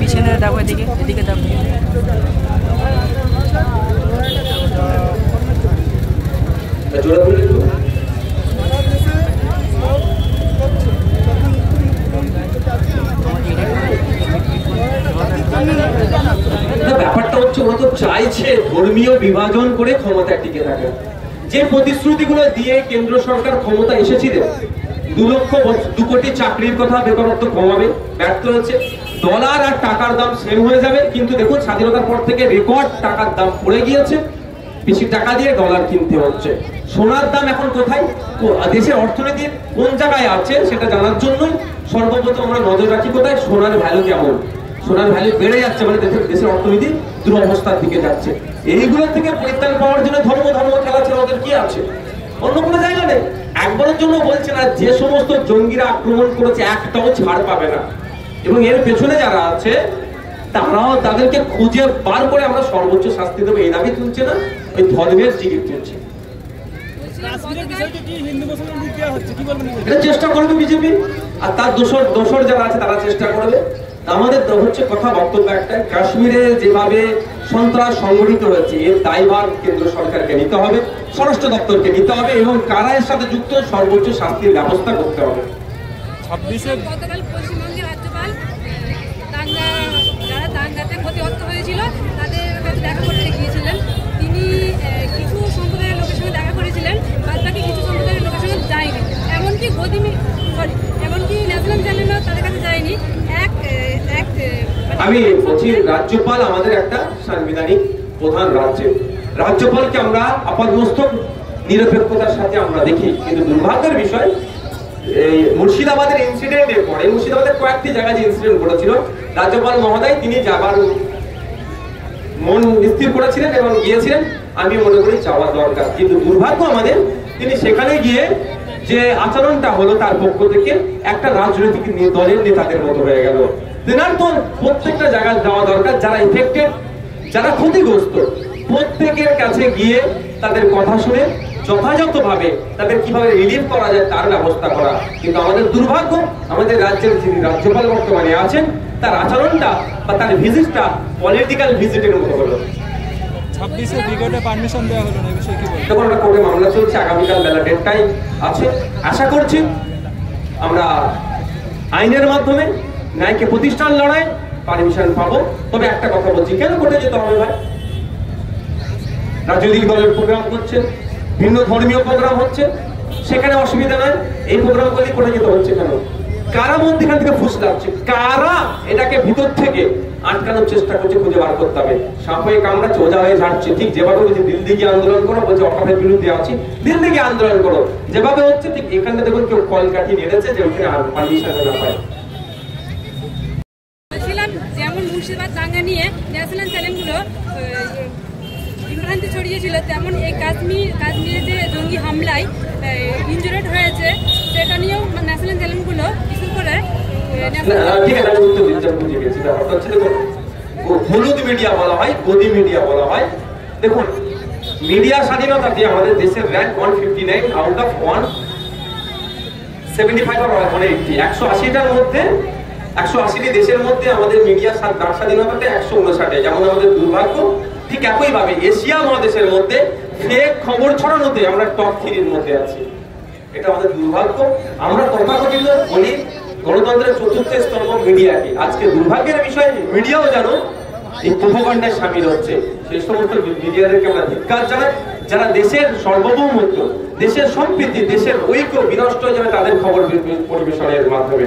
পিছনে দেখো, এদিকে এদিকে দেখো। ব্যাপারটা হচ্ছে ওরা তো চাইছে ধর্মীয় বিভাজন করে ক্ষমতা টিকে থাকে। যে প্রতিশ্রুতিগুলো দিয়ে কেন্দ্র সরকার ক্ষমতা এসেছিল, 2 কোটি চাকরির কথা, বেকারত্ব কমাবে, ব্যর্থ হয়েছে। ডলার আর টাকার দাম সেম হয়ে যাবে, কিন্তু দেখুন স্বাধীনতার পর থেকে রেকর্ড টাকার দাম পড়ে গিয়েছে, বেশি টাকা দিয়ে ডলার কিনতে হচ্ছে। সোনার দাম এখন কোথায়, দেশের অর্থনীতির কোন জায়গায় আছে সেটা জানার জন্যই সর্বপ্রথম আমরা নজর রাখি কোথায়, সোনার ভ্যালু কেমন। সোনার ভ্যালু বেড়ে যাচ্ছে, মানে দেশের অর্থনীতি দুরবস্থার দিকে যাচ্ছে। এইগুলোর থেকে পরিত্রাণ পাওয়ার জন্য ধর্ম খেলা ছেড়ে ওদের কি আছে, অন্য কোনো জায়গা নেই। একবারের জন্য বলছে না, যে সমস্ত জঙ্গিরা আক্রমণ করেছে একটাও ছাড় পাবে না, এবং এর পেছনে যারা আছে তারাও তাদেরকে খুঁজে বার করে আমরা সর্বোচ্চ শাস্তি দেবো, এই দাবি তুলছে না, ওই ধর্মের জিগির তুলছে। এটা চেষ্টা করবে বিজেপি, আর তার দোসর যারা আছে তারা চেষ্টা করবে। আমাদের হচ্ছে কথা, বক্তব্য একটাই, কাশ্মীরে যেভাবে সন্ত্রাস সংগঠিত হয়েছে এর দায়ভার কেন্দ্র সরকারকে নিতে হবে, স্বরাষ্ট্র দপ্তরকে নিতে হবে, এবং কারা এর সাথে যুক্ত সর্বোচ্চ শাস্তির ব্যবস্থা করতে হবে। গতকাল পশ্চিমবঙ্গের রাজ্যপাল যারা দাঙ্গাতে ক্ষতিগ্রস্ত হয়েছিল তাদের কাছে দেখা করতে গিয়েছিলেন। তিনি কিছু সম্প্রদায়ের লোকের সঙ্গে দেখা করেছিলেন, বাদ বাকি কিছু সম্প্রদায়ের লোকের সঙ্গে যায়নি। এমনকি ন্যাশনাল চ্যানেলও তাদের কাছে যায়নি। আমি বলছি, রাজ্যপাল আমাদের একটা সাংবিধানিক প্রধান রাজ্যপালকে আমরা আপাতমস্তক নিরপেক্ষতার সাথে আমরা দেখি, কিন্তু দুর্ভাগ্যের বিষয় এই মুর্শিদাবাদের ইনসিডেন্টের পরে, মুর্শিদাবাদের কয়েকটি জায়গায় যে ইনসিডেন্ট ঘটেছিল, রাজ্যপাল মহোদয় তিনি যাবার মন স্থির করেছিলেন এবং গিয়েছিলেন, আমি মনে করি যাওয়া দরকার। কিন্তু দুর্ভাগ্য আমাদের, তিনি সেখানে গিয়ে যে আচরণটা হলো তার পক্ষ থেকে একটা রাজনৈতিক দলের নেতাদের মতো হয়ে গেল। তেনার তো প্রত্যেকটা জায়গায় যাওয়া দরকার, যারা এফেক্টেড, যারা ক্ষতিগ্রস্ত, প্রত্যেকের কাছে গিয়ে তাদের কথা শুনে যথাযথভাবে তাদের কিভাবে রিলিফ করা যায় তার ব্যবস্থা করা। কিন্তু আমাদের দুর্ভাগ্য, আমাদের রাজ্যের যিনি রাজ্যপাল বর্তমানে আছেন তার আচরণটা বা তার ভিজিটটা পলিটিক্যাল ভিজিটের মতো হলো। 26 ব্রিগেডে পারমিশন দেওয়া হলো না, এই বিষয়ে কি বলবেন? দেখুন, একটা কোর্টে মামলা চলছে, আগামীকাল বেলা 1:30টায় আছে। আশা করছি আমরা আইনের মাধ্যমে ন্যায়কে প্রতিষ্ঠান লড়াই পারমিশন পাবো। তবে একটা কথা বলছি, কেন কোর্টে যেতে হবে ভাই? রাজনৈতিক দলের প্রোগ্রাম হচ্ছে, ভিন্ন ধর্মীয় প্রোগ্রাম হচ্ছে, সেখানে অসুবিধা নয়। এই প্রোগ্রামগুলি কোর্টে যেতে হচ্ছে কেন? কারা মধ্যখান থেকে ফুস লাগছে, কারা এটাকে ভিতর থেকে আটকানোর চেষ্টা করছে, খুঁজে বার করতে হবে। সাপে কামড়াচ্ছে, ওজা হয়ে ঝাড়ছে, ঠিক যেভাবে বলছে দিল্লি গিয়ে আন্দোলন করো, বলছে অকাপের বিরুদ্ধে আছি, দিল্লি গিয়ে আন্দোলন করো, যেভাবে হচ্ছে ঠিক এখানে দেখুন কেউ কলকাঠি নেড়েছে যে ওখানে পারমিশন না পায়। যেমন মুর্শিদাবাদ দাঙ্গা নিয়ে ন্যাশনাল চ্যানেলগুলো বিভ্রান্তি ছড়িয়েছিল, তেমন এই কাশ্মীরে যে জঙ্গি হামলায় ইনজুরেড হয়েছে সেটা নিয়েও ন্যাশনাল চ্যানেলগুলো কিছু করে হলুদ মিডিয়া বলা হয়, গদি মিডিয়া বলা হয়। দেখুন, মিডিয়া স্বাধীনতাতে আমাদের দেশের র্যাঙ্ক 159 আউট অফ 175 or 180, 180টার মধ্যে 180টি দেশের মধ্যে আমাদের মিডিয়া স্বাধীনতাতে 159। যেমন আমাদের দুর্ভাগ্য, ঠিক একইভাবে এশিয়া মহাদেশের মধ্যে ফেক খবর ছড়ানোতে আমরা টপ 3-এর মধ্যে আছি। এটা আমাদের দুর্ভাগ্য। আমরা তথাকথিত বলি গণতন্ত্রের চতুর্থ স্তম্ভ মিডিয়াকে, আজকে দুর্ভাগ্যের বিষয় মিডিয়াও জানো এই প্রোপাগান্ডায় সামিল হচ্ছে। সেই সমস্ত মিডিয়াদেরকে আমরা ধিক্কার জানাই, যারা দেশের সার্বভৌমত্ব, দেশের সম্প্রীতি, দেশের ঐক্য বিনষ্ট হয়ে যাবে তাদের খবর পরিবেশনের মাধ্যমে।